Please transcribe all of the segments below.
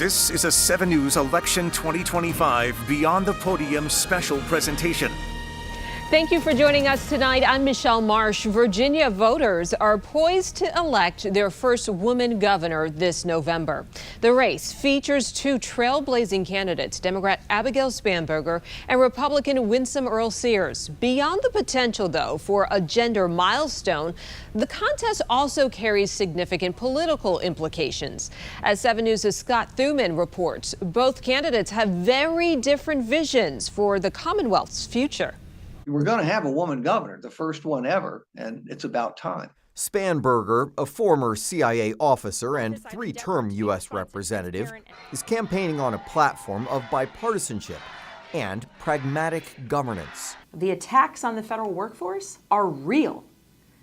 This is a 7 News Election 2025 Beyond the Podium special presentation. Thank you for joining us tonight. I'm Michelle Marsh. Virginia voters are poised to elect their first woman governor this November. The race features two trailblazing candidates, Democrat Abigail Spanberger and Republican Winsome Earl Sears. Beyond the potential, though, for a gender milestone, the contest also carries significant political implications. As 7 News' Scott Thuman reports, both candidates have very different visions for the Commonwealth's future. We're going to have a woman governor, the first one ever, and it's about time. Spanberger, a former CIA officer and three-term U.S. representative, is campaigning on a platform of bipartisanship and pragmatic governance. The attacks on the federal workforce are real.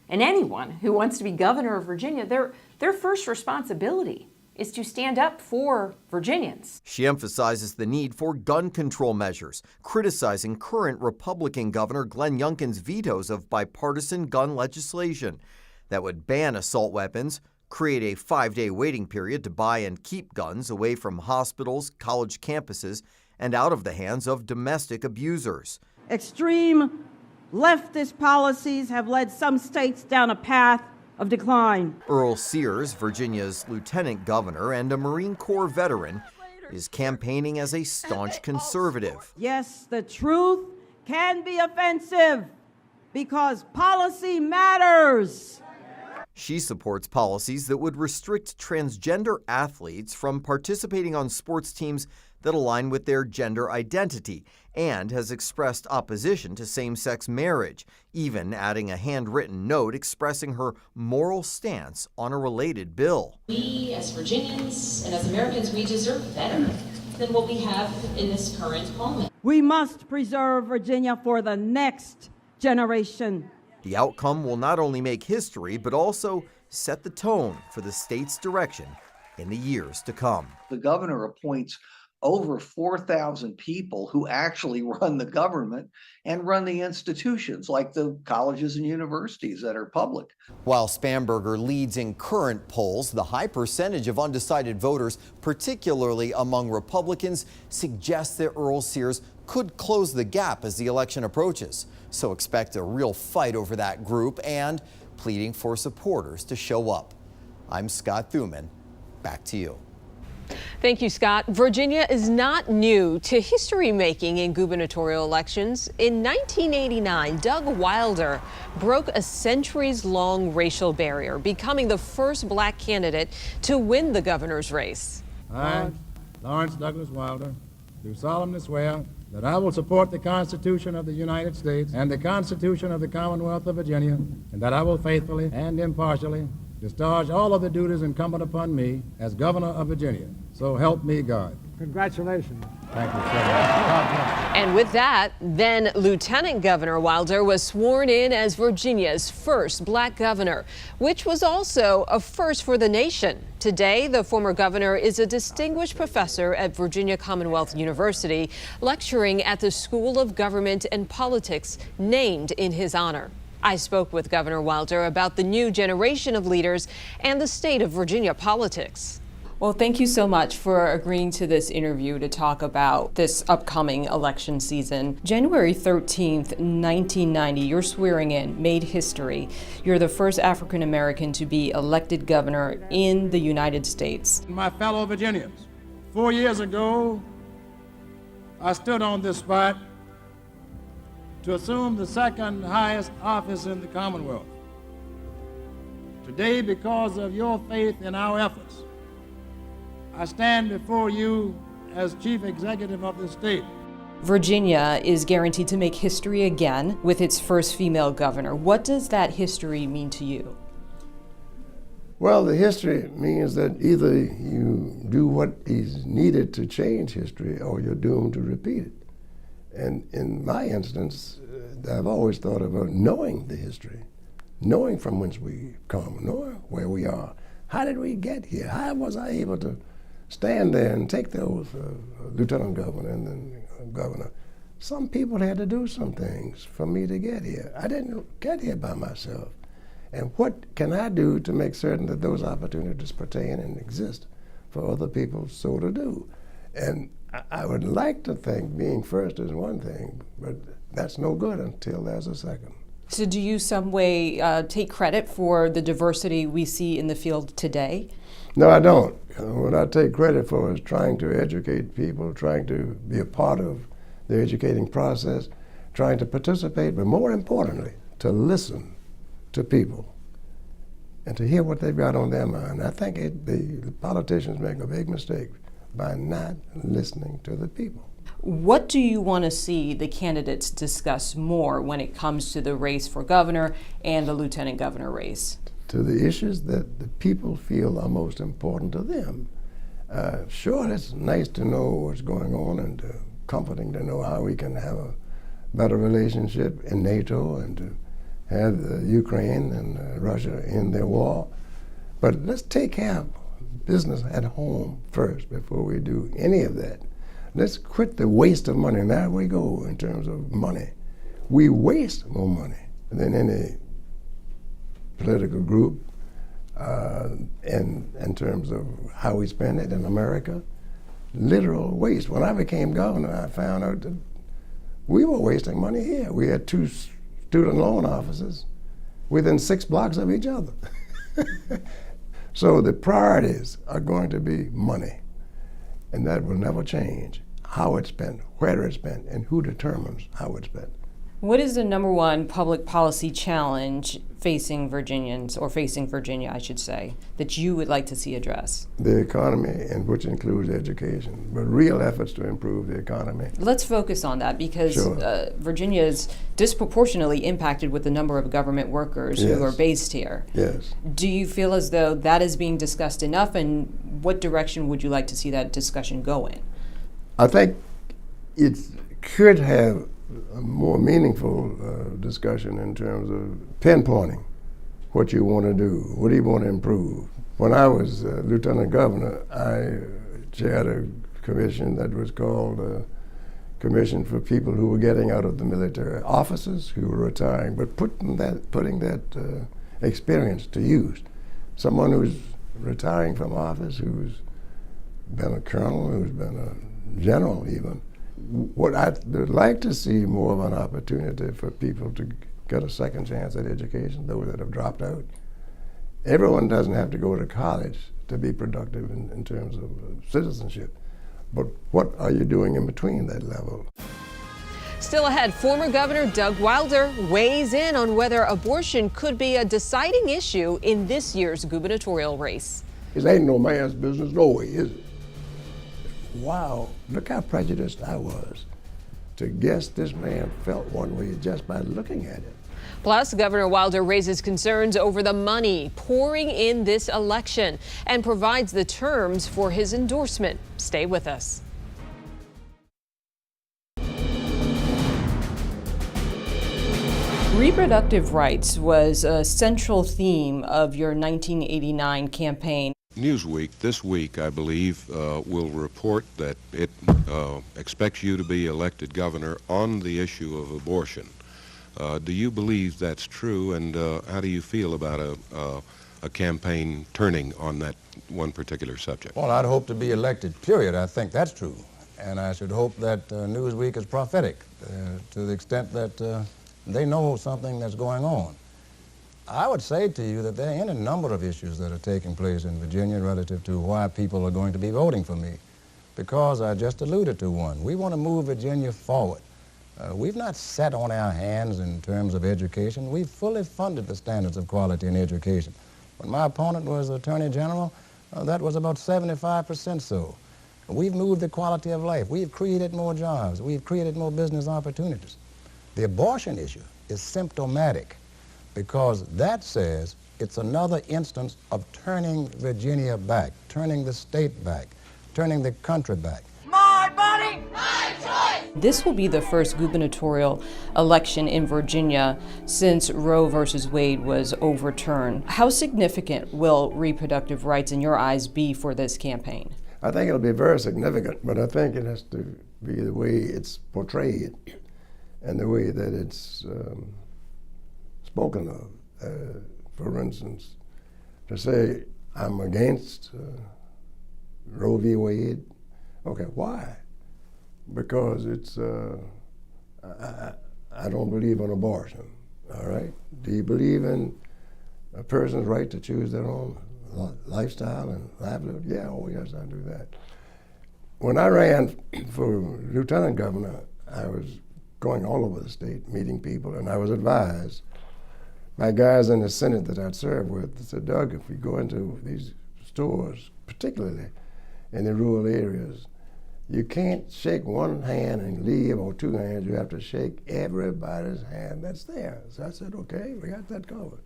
And anyone who wants to be governor of Virginia, their first responsibility is to stand up for Virginians. She emphasizes the need for gun control measures, criticizing current Republican Governor Glenn Youngkin's vetoes of bipartisan gun legislation that would ban assault weapons, create a 5-day waiting period to buy and keep guns away from hospitals, college campuses, and out of the hands of domestic abusers. Extreme leftist policies have led some states down a path of decline. Earl Sears, Virginia's lieutenant governor and a Marine Corps veteran, is campaigning as a staunch conservative. Yes, the truth can be offensive because policy matters. She supports policies that would restrict transgender athletes from participating on sports teams that align with their gender identity, and has expressed opposition to same-sex marriage, even adding a handwritten note expressing her moral stance on a related bill. We, as Virginians and as Americans, we deserve better than what we have in this current moment. We must preserve Virginia for the next generation. The outcome will not only make history, but also set the tone for the state's direction in the years to come. The governor appoints over 4,000 people who actually run the government and run the institutions like the colleges and universities that are public. While Spanberger leads in current polls, the high percentage of undecided voters, particularly among Republicans, suggests that Earl Sears could close the gap as the election approaches. So expect a real fight over that group and pleading for supporters to show up. I'm Scott Thuman. Back to you. Thank you, Scott. Virginia is not new to history making in gubernatorial elections. In 1989, Doug Wilder broke a centuries-long racial barrier, becoming the first black candidate to win the governor's race. I, Lawrence Douglas Wilder, do solemnly swear that I will support the Constitution of the United States and the Constitution of the Commonwealth of Virginia, and that I will faithfully and impartially discharge all of the duties incumbent upon me as governor of Virginia. So help me God. Congratulations. Thank you, sir. And with that, then Lieutenant Governor Wilder was sworn in as Virginia's first black governor, which was also a first for the nation. Today, the former governor is a distinguished professor at Virginia Commonwealth University, lecturing at the School of Government and Politics, named in his honor. I spoke with Governor Wilder about the new generation of leaders and the state of Virginia politics. Well, thank you so much for agreeing to this interview to talk about this upcoming election season. January 13th, 1990, your swearing in made history. You're the first African American to be elected governor in the United States. My fellow Virginians, 4 years ago, I stood on this spot to assume the second highest office in the Commonwealth. Today, because of your faith in our efforts, I stand before you as Chief Executive of the state. Virginia is guaranteed to make history again with its first female governor. What does that history mean to you? Well, the history means that either you do what is needed to change history or you're doomed to repeat it. And in my instance, I've always thought about knowing the history, knowing from whence we come, knowing where we are. How did we get here? How was I able to stand there and take the oath of lieutenant governor and then governor? Some people had to do some things for me to get here. I didn't get here by myself. And what can I do to make certain that those opportunities pertain and exist for other people so to do. And I would like to think being first is one thing, but that's no good until there's a second. So do you some way take credit for the diversity we see in the field today? No, I don't. What I take credit for is trying to educate people, trying to be a part of the educating process, trying to participate, but more importantly, to listen to people and to hear what they've got on their mind. I think the politicians make a big mistake by not listening to the people. What do you want to see the candidates discuss more when it comes to the race for governor and the lieutenant governor race? To the issues that the people feel are most important to them. Sure, it's nice to know what's going on and comforting to know how we can have a better relationship in NATO and to have Ukraine and Russia in their war. But let's take care of business at home first before we do any of that. Let's quit the waste of money. And there we go in terms of money. We waste more money than any political group in terms of how we spend it in America. Literal waste. When I became governor, I found out that we were wasting money here. We had 2 student loan offices within 6 blocks of each other. So the priorities are going to be money, and that will never change. How it's spent, where it's spent, and who determines how it's spent. What is the #1 public policy challenge facing Virginians, or facing Virginia, I should say, that you would like to see addressed? The economy, and which includes education, but real efforts to improve the economy. Let's focus on that because Sure. Virginia is disproportionately impacted with the number of government workers Yes. who are based here. Yes. Do you feel as though that is being discussed enough, and what direction would you like to see that discussion go in? I think it could have a more meaningful discussion in terms of pinpointing what you want to do, what do you want to improve. When I was lieutenant governor, I chaired a commission that was called Commission for People Who Were Getting Out of the Military, officers who were retiring, but putting that experience to use. Someone who's retiring from office, who's been a colonel, who's been a general even. What I'd like to see more of an opportunity for people to get a second chance at education, those that have dropped out. Everyone doesn't have to go to college to be productive in terms of citizenship, but what are you doing in between that level? Still ahead, former Governor Doug Wilder weighs in on whether abortion could be a deciding issue in this year's gubernatorial race. It ain't no man's business, no way, is it? Wow, look how prejudiced I was to guess this man felt one way just by looking at it. Plus, Governor Wilder raises concerns over the money pouring in this election and provides the terms for his endorsement. Stay with us. Reproductive rights was a central theme of your 1989 campaign. Newsweek this week, I believe, will report that it expects you to be elected governor on the issue of abortion. Do you believe that's true, and how do you feel about a campaign turning on that one particular subject? Well, I'd hope to be elected, period. I think that's true. And I should hope that Newsweek is prophetic to the extent that they know something that's going on. I would say to you that there are any number of issues that are taking place in Virginia relative to why people are going to be voting for me, because I just alluded to one. We want to move Virginia forward. We've not sat on our hands in terms of education. We've fully funded the standards of quality in education. When my opponent was Attorney General, that was about 75% so. We've moved the quality of life. We've created more jobs. We've created more business opportunities. The abortion issue is symptomatic, because that says it's another instance of turning Virginia back, turning the state back, turning the country back. My body, my choice! This will be the first gubernatorial election in Virginia since Roe versus Wade was overturned. How significant will reproductive rights in your eyes be for this campaign? I think it'll be very significant, but I think it has to be the way it's portrayed and the way that it's spoken of. For instance, to say I'm against Roe v. Wade. Okay, why? Because it's, I don't believe in abortion, all right? Do you believe in a person's right to choose their own lifestyle and livelihood? Yeah, oh yes, I do that. When I ran for lieutenant governor, I was going all over the state, meeting people, and I was advised by guys in the Senate that I'd served with. They said, Doug, if we go into these stores, particularly in the rural areas, you can't shake one hand and leave, or two hands. You have to shake everybody's hand that's there. So I said, okay, we got that covered.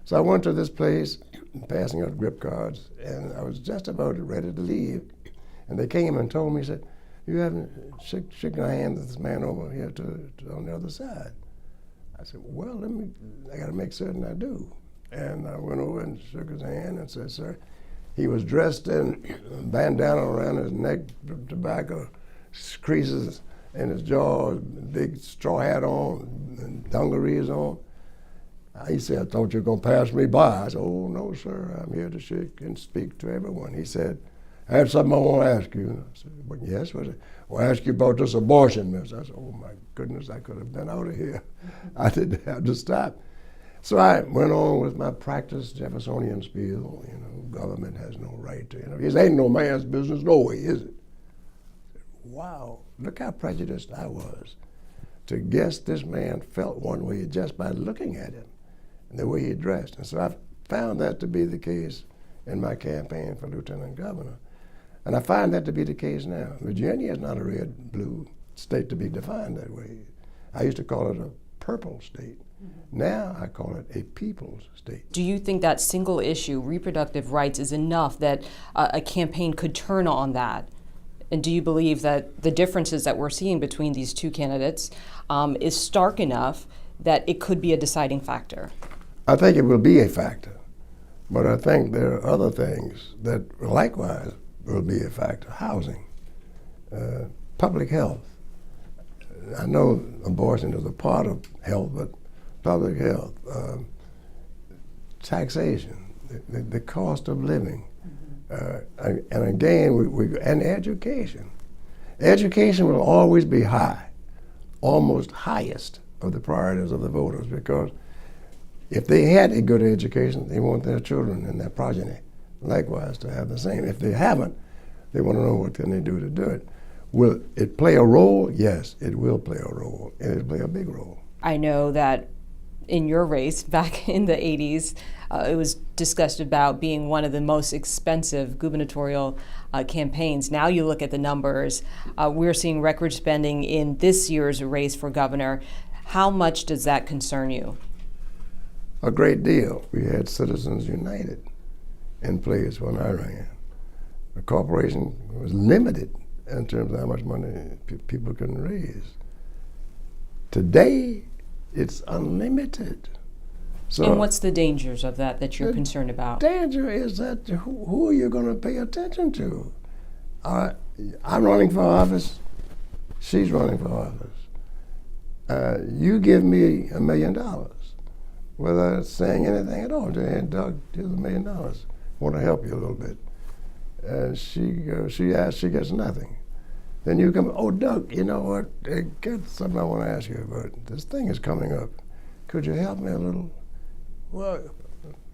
So I went to this place, passing out grip cards, and I was just about ready to leave. And they came and told me, said, you haven't shaken a hand with this man over here on the other side. I said, well, I got to make certain I do. And I went over and shook his hand and said, sir, he was dressed in a bandana around his neck, tobacco creases in his jaw, big straw hat on, and dungarees on. He said, I thought you were going to pass me by. I said, oh, no, sir, I'm here to shake and speak to everyone. He said, I have something I want to ask you. I said, well, yes, what's it? Well, I ask you about this abortion, miss. I said, oh, my goodness, I could have been out of here. I didn't have to stop. So I went on with my practice Jeffersonian spiel. You know, government has no right to intervene. It ain't no man's business, no way, is it? Wow, look how prejudiced I was to guess this man felt one way just by looking at him and the way he dressed. And so I found that to be the case in my campaign for lieutenant governor. And I find that to be the case now. Virginia is not a red-blue state to be defined that way. I used to call it a purple state. Now I call it a people's state. Do you think that single issue, reproductive rights, is enough that a campaign could turn on that? And do you believe that the differences that we're seeing between these two candidates is stark enough that it could be a deciding factor? I think it will be a factor, but I think there are other things that likewise will be a factor. Housing, public health. I know abortion is a part of health, but public health, taxation, the cost of living, and again, and education. Education will always be high, almost highest of the priorities of the voters, because if they had a good education, they want their children and their progeny likewise to have the same. If they haven't, they want to know what can they do to do it. Will it play a role? Yes, it will play a role, and it'll play a big role. I know that in your race back in the 80s, it was discussed about being one of the most expensive gubernatorial campaigns. Now you look at the numbers, we're seeing record spending in this year's race for governor. How much does that concern you? A great deal. We had Citizens United in place when I ran. The corporation was limited in terms of how much money people can raise. Today, it's unlimited. So and what's the dangers of that you're concerned about? The danger is that who are you going to pay attention to? I'm running for office. She's running for office. You give me $1 million without saying anything at all. Hey, Doug, here's $1 million. Want to help you a little bit. She asks, she gets nothing. Then you come, oh, Doug, you know what? I got something I want to ask you about. This thing is coming up. Could you help me a little? Well,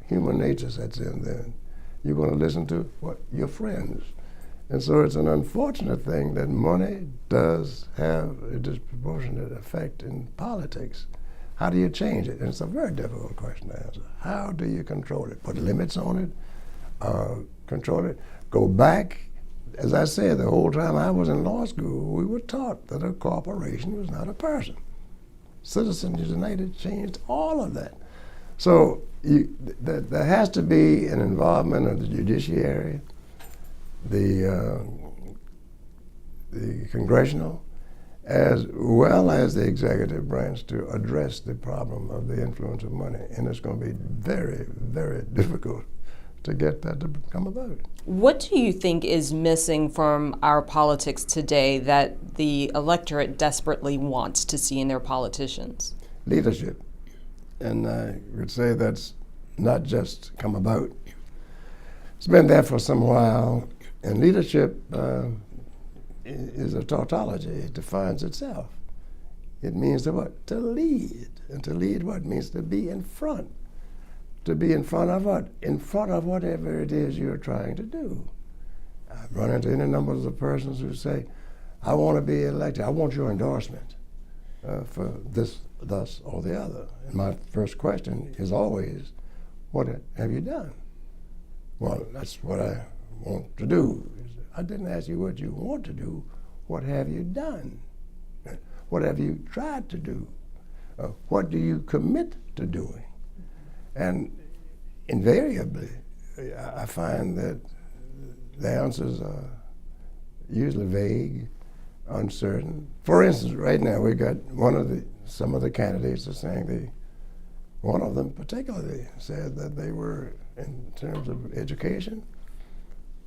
human nature sets in then. You're going to listen to what? Your friends. And so it's an unfortunate thing that money does have a disproportionate effect in politics. How do you change it? And it's a very difficult question to answer. How do you control it? Put limits on it? Control it? Go back? As I said, the whole time I was in law school, we were taught that a corporation was not a person. Citizens United changed all of that. So there has to be an involvement of the judiciary, the congressional, as well as the executive branch to address the problem of the influence of money. And it's going to be very, very difficult to get that to come about. What do you think is missing from our politics today that the electorate desperately wants to see in their politicians? Leadership. And I would say that's not just come about. It's been there for some while, And leadership is a tautology. It defines itself. It means to what? To lead. And to lead what? Means to be in front. To be in front of what? In front of whatever it is you're trying to do. I've run into any numbers of persons who say, I want to be elected. I want your endorsement for this, thus, or the other. And my first question is always, what have you done? Well, that's what I want to do. I didn't ask you what you want to do. What have you done? What have you tried to do? What do you commit to doing? And invariably, I find that the answers are usually vague, uncertain. For instance, right now we got some of the candidates are saying one of them particularly said that they were, in terms of education,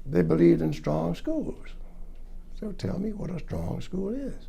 they believed in strong schools. So tell me what a strong school is.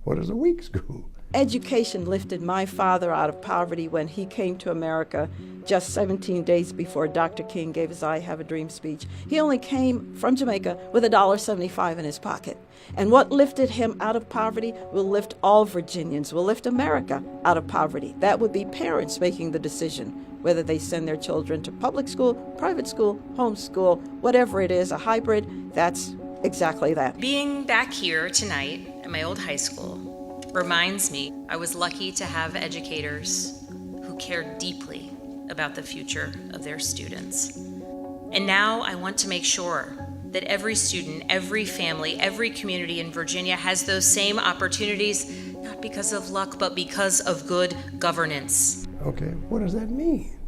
What is a weak school? Education lifted my father out of poverty when he came to America just 17 days before Dr. King gave his I Have a Dream speech. He only came from Jamaica with $1.75 in his pocket. And what lifted him out of poverty will lift all Virginians, will lift America out of poverty. That would be parents making the decision whether they send their children to public school, private school, homeschool, whatever it is, a hybrid. That's exactly that. Being back here tonight at my old high school reminds me I was lucky to have educators who cared deeply about the future of their students. And now I want to make sure that every student, every family, every community in Virginia has those same opportunities, not because of luck, but because of good governance. Okay, what does that mean?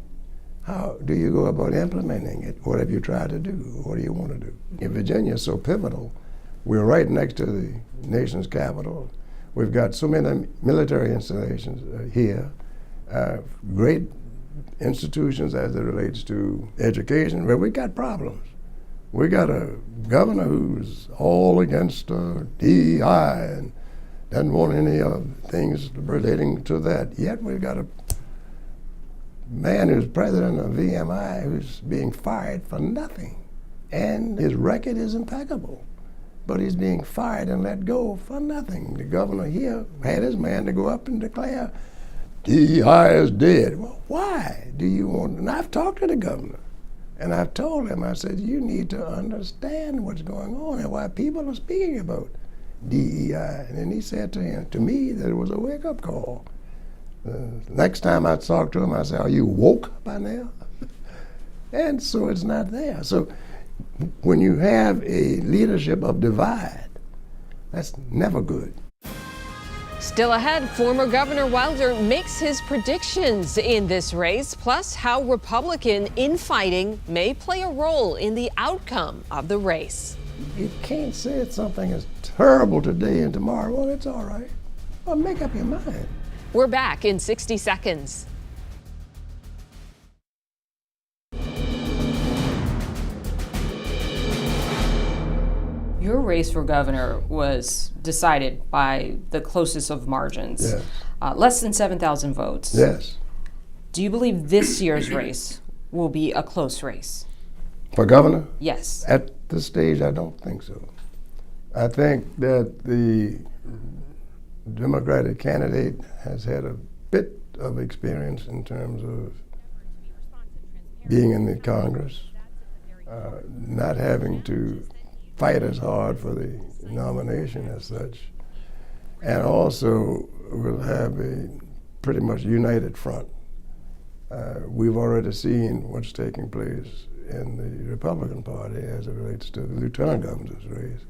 How do you go about implementing it? What have you tried to do? What do you want to do? In Virginia is so pivotal. We're right next to the nation's capital. We've got so many military installations here, great institutions as it relates to education, but we got problems. We got a governor who's all against DEI and doesn't want any things relating to that. Yet we've got a man who's president of VMI who's being fired for nothing. And his record is impeccable. But he's being fired and let go for nothing. The governor here had his man to go up and declare DEI is dead. Well, why do you want? And I've talked to the governor, and I've told him, I said, you need to understand what's going on and why people are speaking about DEI. And then he said to me that it was a wake-up call. Next time I talked to him, I said, are you woke by now? And so it's not there. So when you have a leadership of divide, that's never good. Still ahead, former Governor Wilder makes his predictions in this race, plus how Republican infighting may play a role in the outcome of the race. You can't say that something is terrible today and tomorrow, well, it's all right. Well, make up your mind. We're back in 60 seconds. Your race for governor was decided by the closest of margins, yes. Less than 7,000 votes. Yes. Do you believe this year's race will be a close race? For governor? Yes. At this stage, I don't think so. I think that the Democratic candidate has had a bit of experience in terms of being in the Congress, not having to fight as hard for the nomination as such, and also will have a pretty much united front. We've already seen what's taking place in the Republican Party as it relates to the lieutenant governor's race,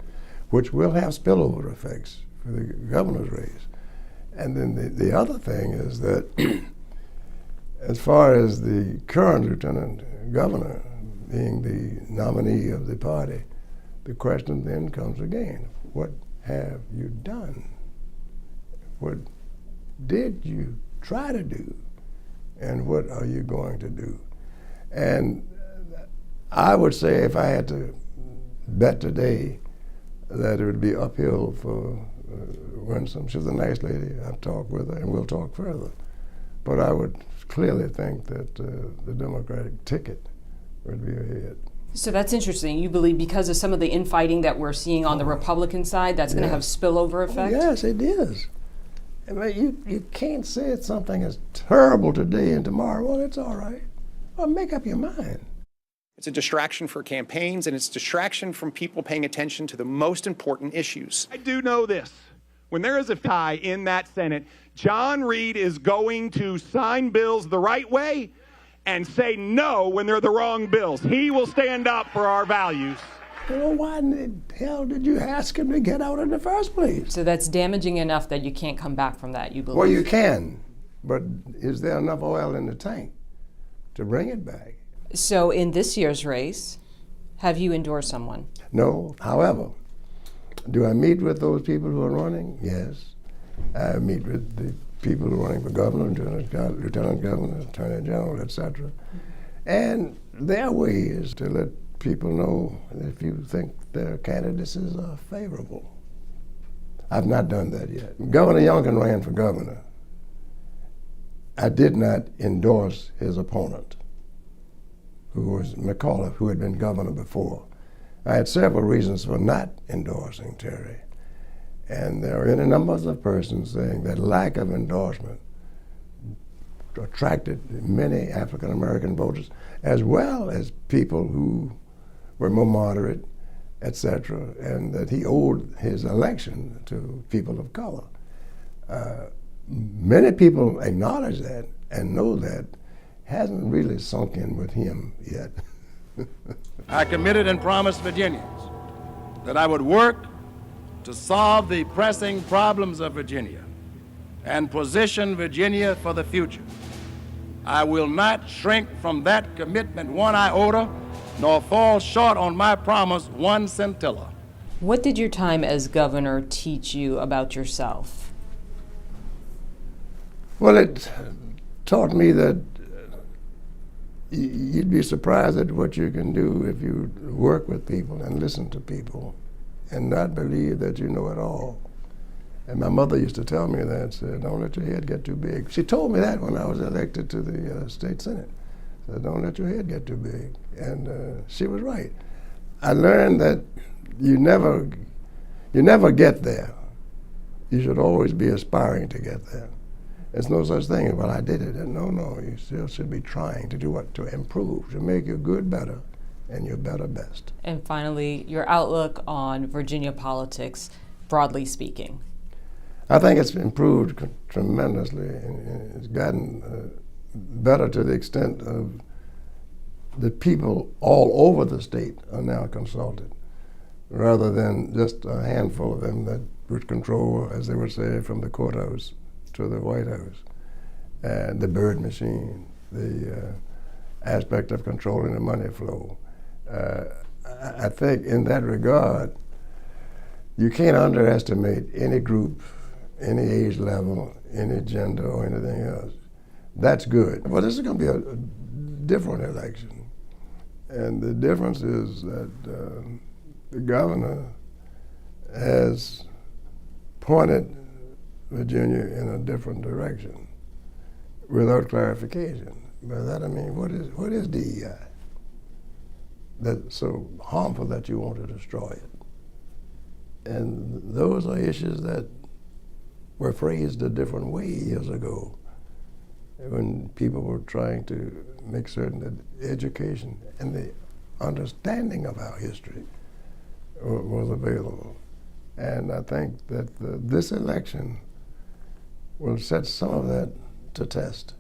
which will have spillover effects for the governor's race. And then the other thing is that as far as the current lieutenant governor being the nominee of the party, the question then comes again, what have you done? What did you try to do? And what are you going to do? And I would say if I had to bet today that it would be uphill for Winsome. She's a nice lady. I've talked with her and we'll talk further. But I would clearly think that the Democratic ticket would be ahead. So that's interesting. You believe because of some of the infighting that we're seeing on the Republican side, that's going to have spillover effect? Yes, it is. I mean, you can't say something is terrible today and tomorrow, well, it's all right. Well, make up your mind. It's a distraction for campaigns, and it's a distraction from people paying attention to the most important issues. I do know this. When there is a tie in that Senate, John Reed is going to sign bills the right way and say no when they're the wrong bills. He will stand up for our values. Well, why in the hell did you ask him to get out in the first place? So that's damaging enough that you can't come back from that, you believe? Well, you can, but is there enough oil in the tank to bring it back? So in this year's race, have you endorsed someone? No. However, do I meet with those people who are running? Yes. I meet with the people who are running for governor, lieutenant governor, attorney general, etc. And their way is to let people know if you think their candidacies are favorable. I've not done that yet. Governor Youngkin ran for governor. I did not endorse his opponent, who was McAuliffe, who had been governor before. I had several reasons for not endorsing Terry. And there are any numbers of persons saying that lack of endorsement attracted many African American voters, as well as people who were more moderate, etc., and that he owed his election to people of color. Many people acknowledge that and know that. Hasn't really sunk in with him yet. I committed and promised Virginians that I would work to solve the pressing problems of Virginia and position Virginia for the future. I will not shrink from that commitment one iota, nor fall short on my promise one scintilla. What did your time as governor teach you about yourself? Well, it taught me that you'd be surprised at what you can do if you work with people and listen to people and not believe that you know it all. And my mother used to tell me that, said, don't let your head get too big. She told me that when I was elected to the state senate. Said, don't let your head get too big. And she was right. I learned that you never get there. You should always be aspiring to get there. There's no such thing as, well, I did it. No, you still should be trying to do what? To improve, to make your good better and your better best. And finally, your outlook on Virginia politics, broadly speaking. I think it's improved tremendously, and it's gotten better to the extent of the people all over the state are now consulted, rather than just a handful of them that would control, as they would say, from the courthouse to the White House, and the bird machine, the aspect of controlling the money flow. I think in that regard, you can't underestimate any group, any age level, any gender, or anything else. That's good. Well, this is going to be a different election. And the difference is that the governor has pointed Virginia in a different direction without clarification. By that I mean, what is DEI that's so harmful that you want to destroy it? And those are issues that were phrased a different way years ago when people were trying to make certain that education and the understanding of our history was available. And I think that this election will set some of that to test.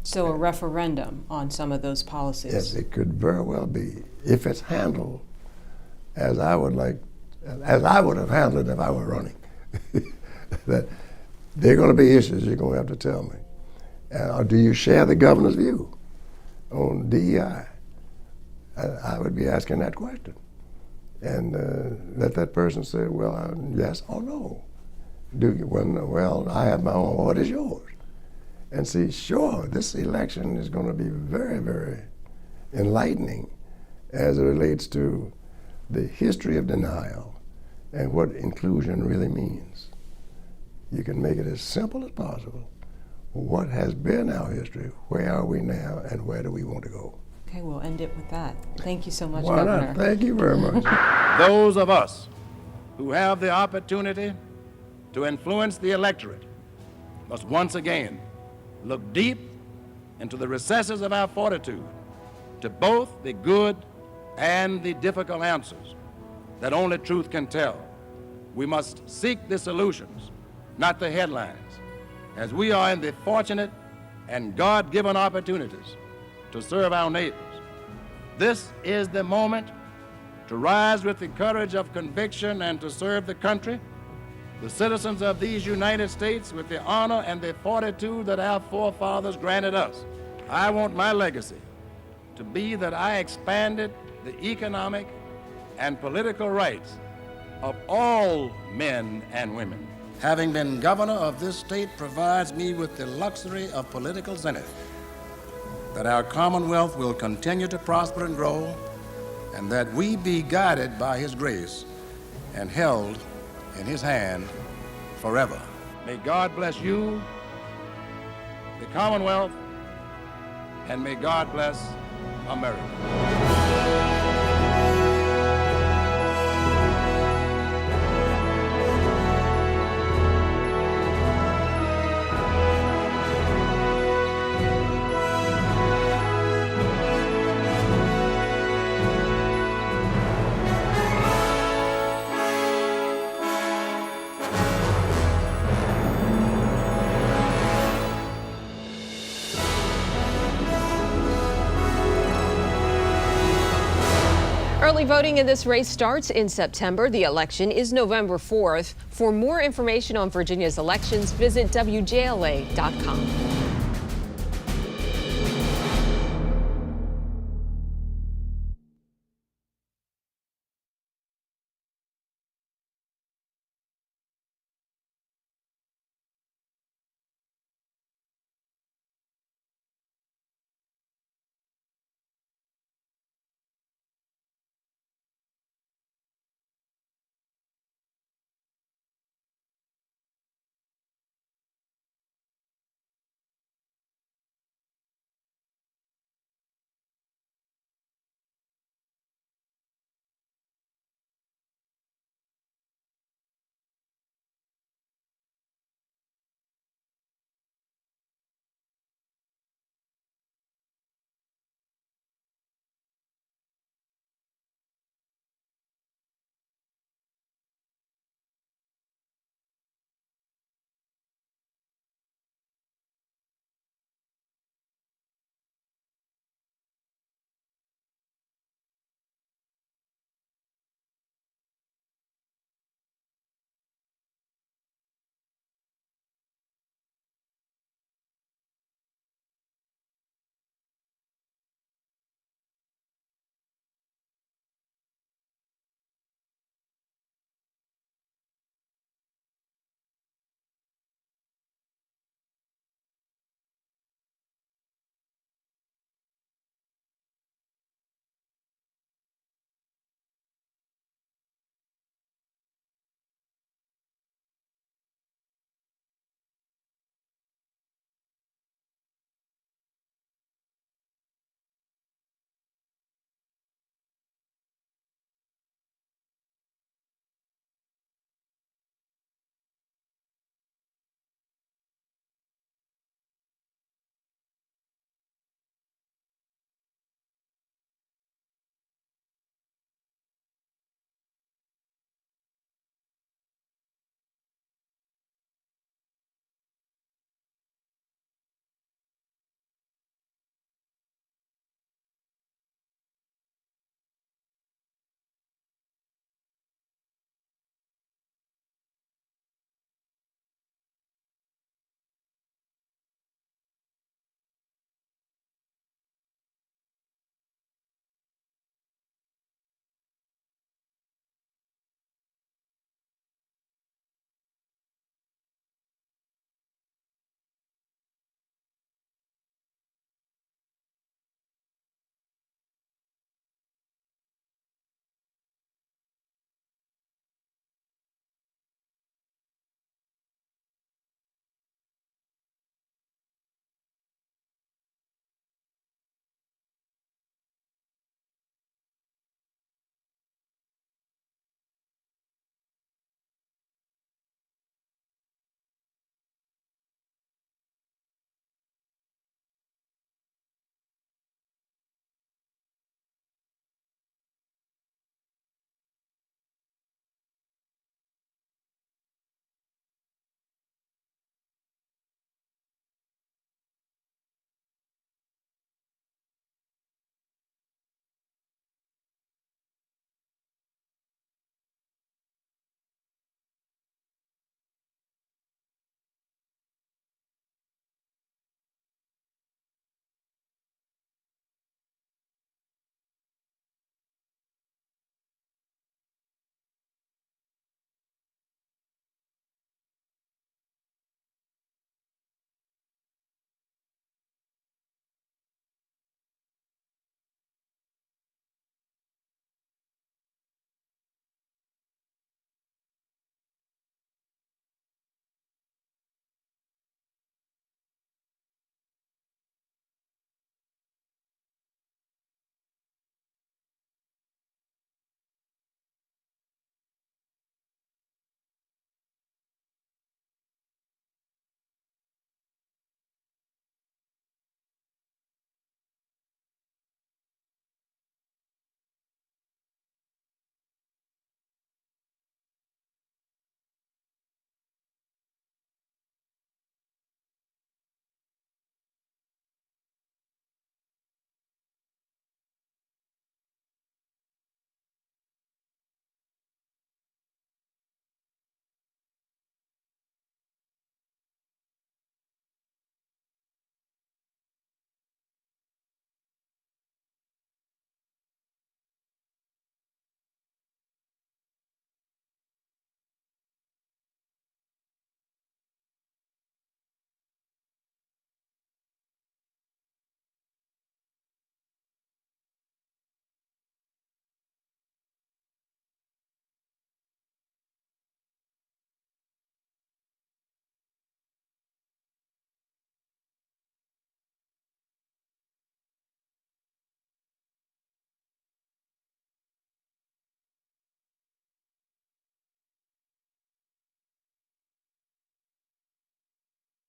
So a referendum on some of those policies? Yes, it could very well be, if it's handled as I would have handled it if I were running. That there are going to be issues you're going to have to tell me. Or do you share the governor's view on DEI? I would be asking that question. And let that person say, well, yes or no. Do you? Well, I have my own. What is yours? And see, sure, this election is going to be very, very enlightening as it relates to the history of denial and what inclusion really means. You can make it as simple as possible. What has been our history? Where are we now? And where do we want to go? Okay, we'll end it with that. Thank you so much, Why Governor. not? Thank you very much. Those of us who have the opportunity to influence the electorate must once again look deep into the recesses of our fortitude to both the good and the difficult answers that only truth can tell. We must seek the solutions, not the headlines, as we are in the fortunate and God-given opportunities to serve our neighbors. This is the moment to rise with the courage of conviction and to serve the country, the citizens of these United States, with the honor and the fortitude that our forefathers granted us. I want my legacy to be that I expanded the economic and political rights of all men and women. Having been governor of this state provides me with the luxury of political zenith, that our Commonwealth will continue to prosper and grow, and that we be guided by His grace and held in His hand forever. May God bless you, the Commonwealth, and may God bless America. Early voting in this race starts in September. The election is November 4th. For more information on Virginia's elections, visit WJLA.com.